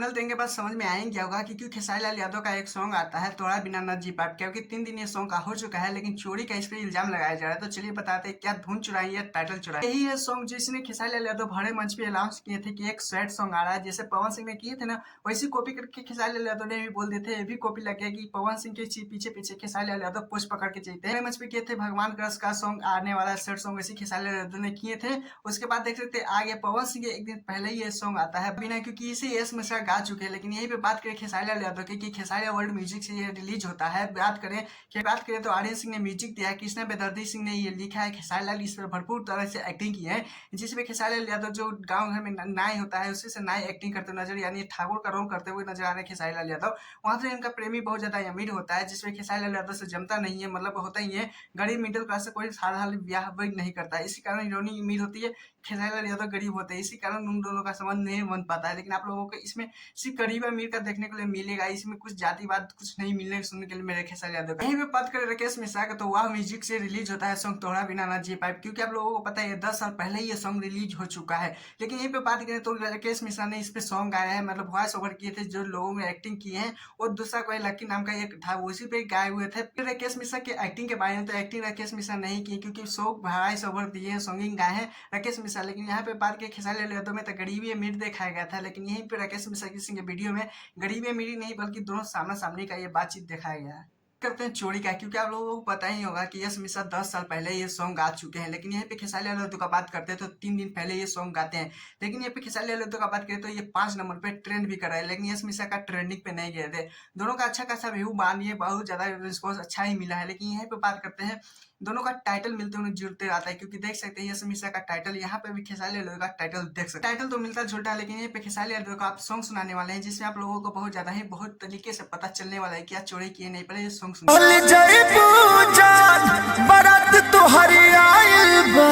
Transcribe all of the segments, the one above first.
Thumbnail देखने के बाद समझ में आ ही गया होगा कि क्यों खेसारी लाल यादव का एक सॉन्ग आता है तोड़ा बिना न जी पाट, क्योंकि 3 दिन ये सॉन्ग का हो चुका है लेकिन चोरी का इस पे इल्जाम लगाया जा रहा है। तो चलिए बताते हैं क्या धुन चुराई है, टाइटल चुराई। यही है सॉन्ग जिसने खेसारी लाल यादव बड़े मंच पे अनाउंस किए थे कि एक सैड सॉन्ग आ रहा है, जैसे पवन सिंह ने किए थे ना वैसी कॉपी करके खेसारी लाल यादव ने भी बोल दिए थे। ये भी कॉपी लग गया कि पवन सिंह के पीछे पीछे खेसारी लाल यादव पोस्ट पकड़ के चलते हैं। मंच पे किए थे भगवान क्रश का सॉन्ग आने वाला सैड सॉन्ग, वैसे खेसारी लाल यादव ने किए थे। उसके बाद देख सकते आगे पवन सिंह के एक दिन पहले ही ये सॉन्ग आता है बिना, क्योंकि इसे यस मिश्रा गा चुके हैं। लेकिन यहीं पे बात करें खेसारी लाल यादव की कि खेसारी वर्ल्ड म्यूजिक से ये रिलीज होता है। बात करें तो आर्यन सिंह ने म्यूजिक दिया है, कृष्णा बेदर्दी सिंह ने ये लिखा है, खेसारी लाल इस पर भरपूर तरह से एक्टिंग की है, जिसमें खेसारी लाल यादव जो गाँव घर में नाई होता है उसी से नाई एक्टिंग करते नजर, यानी ठाकुर का रोल करते हुए नजर आ रहे हैं खेसारी लाल यादव। वहाँ से इनका प्रेमी बहुत ज्यादा अमीर होता है, जिसमें खेसारी लाल यादव से जमता नहीं है, मतलब होता ही है गरीब मिडिल क्लास से कोई साधारण ब्याह नहीं करता है। इसी कारण हीरोइनी अमीर होती है, खेसारी लाल यादव गरीब होते हैं, इसी कारण उन दोनों का संबंध नहीं बन पाता है। लेकिन आप लोगों को इसमें सिर्फ गरीब अमीर का देखने को लिए मिलेगा, इसमें कुछ जातिवाद कुछ नहीं मिलने सुनने के लिए मेरे खेसारी यादव का। यहीं पे बात करें राकेश मिश्रा का, तो वाह म्यूजिक से रिलीज होता है सॉन्ग तोड़ा बिना ना जी पाइप, क्योंकि आप लोगों को पता है 10 साल पहले ही ये सॉन्ग रिलीज हो चुका है। लेकिन यहीं पे बात करें तो राकेश मिश्रा ने इस पे सॉन्ग गाया है, मतलब वॉइस ओवर किए थे, जो लोगों में एक्टिंग किए हैं। और दूसरा कोई लक्की नाम का एक था उसी पे गाए हुए थे। फिर राकेश मिश्रा की एक्टिंग के बारे में, तो एक्टिंग राकेश मिश्रा नहीं की, क्योंकि सॉन्ग वॉइस ओवर दिए हैं, सॉन्गिंग गाए हैं राकेश मिश्रा। लेकिन यहाँ पे बात की खेसारी लाल यादव में तो गरीबी अमीर दिखाया गया था, लेकिन यहीं पे राकेश मिश्रा की सिंह वीडियो में गरीबी अमीरी नहीं बल्कि दोनों सामना सामने का ये बातचीत दिखाया गया है। करते हैं चोरी का, क्योंकि आप लोगों को पता ही होगा कि यश मिश्रा 10 साल पहले ये सॉन्ग गा चुके हैं। लेकिन यहाँ पे खेसारी लाल यादव का बात करते हैं तो 3 दिन पहले ये सॉन्ग गाते हैं। लेकिन यहाँ पे खेसारी लाल यादव का बात करें तो ये 5 नंबर पे ट्रेंड भी कर रहा है, लेकिन यश मिश्रा का ट्रेंडिंग पे नहीं गए थे। दोनों का अच्छा खासा व्यू मानिए बहुत ज्यादा रिस्पॉन्स अच्छा ही मिला है। लेकिन यहाँ पे बात करते हैं दोनों का टाइटल मिलते हुए जुड़ते आता है, क्योंकि देख सकते हैं यश मिश्रा का टाइटल, यहाँ पे भी खेसारी लाल यादव का टाइटल देख सकते हैं। टाइटल तो मिलता जुलता है, लेकिन यहाँ पे खेसारी लाल यादव का आप सॉन्ग सुनाने वाले हैं, जिसमें आप लोगों को बहुत ज्यादा ही बहुत तरीके से पता चलने वाला है क्या चोरी किए नहीं। पहले ये सॉन्ग सुनिए। बोल जय पूजन बरात तुहरी आइल बा।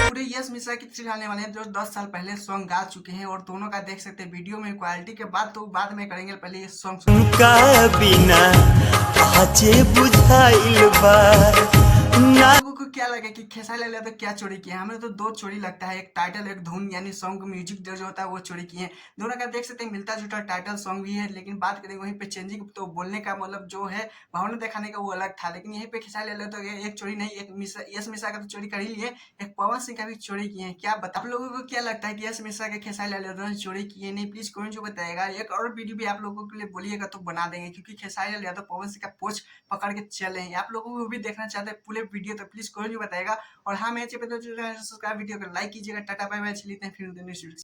पूरे यश मिश्रा की चिढ़ाने वाले हैं, जो 10 साल पहले सॉन्ग गा चुके हैं। और दोनों का देख सकते हैं वीडियो में क्वालिटी के बाद तो बाद में करेंगे, पहले ये सॉन्ग का बिना आजे बुझाइल बा ना। लोगों को क्या लगे कि खेसारी लाल यादव क्या चोरी किया? हमें तो दो चोरी लगता है, एक टाइटल एक धुन, यानी सॉन्ग म्यूजिक जो होता है वो चोरी किए हैं। दोनों का देख सकते हैं मिलता जुलता टाइटल सॉन्ग भी है। लेकिन बात करें वहीं पे चेंजिंग, तो बोलने का मतलब जो है भावना दिखाने का वो अलग था। लेकिन यहीं पे खेसारी लाल यादव एक चोरी नहीं, एक यश मिश्रा का तो चोरी कर ही लिए, एक पवन सिंह का भी चोरी किए हैं। क्या बता आप लोगों को क्या लगता है कि यश मिश्रा के खेसारी लाल यादव ने चोरी किए नहीं? प्लीज कमेंट जो बताएगा। एक और वीडियो भी आप लोगों के लिए बोलिएगा तो बना देंगे, क्योंकि खेसारी लाल यादव पवन सिंह का पोच पकड़ के चले हैं। आप लोगों को भी देखना चाहते हैं पूरे वीडियो, तो प्लीज कमेंट जो बताएगा। और हाँ, मेरे चैनल पे तो सब्सक्राइब, वीडियो को लाइक कीजिएगा। टाटा बाय बाय, चलिए फिर नेक्स्ट वीडियो।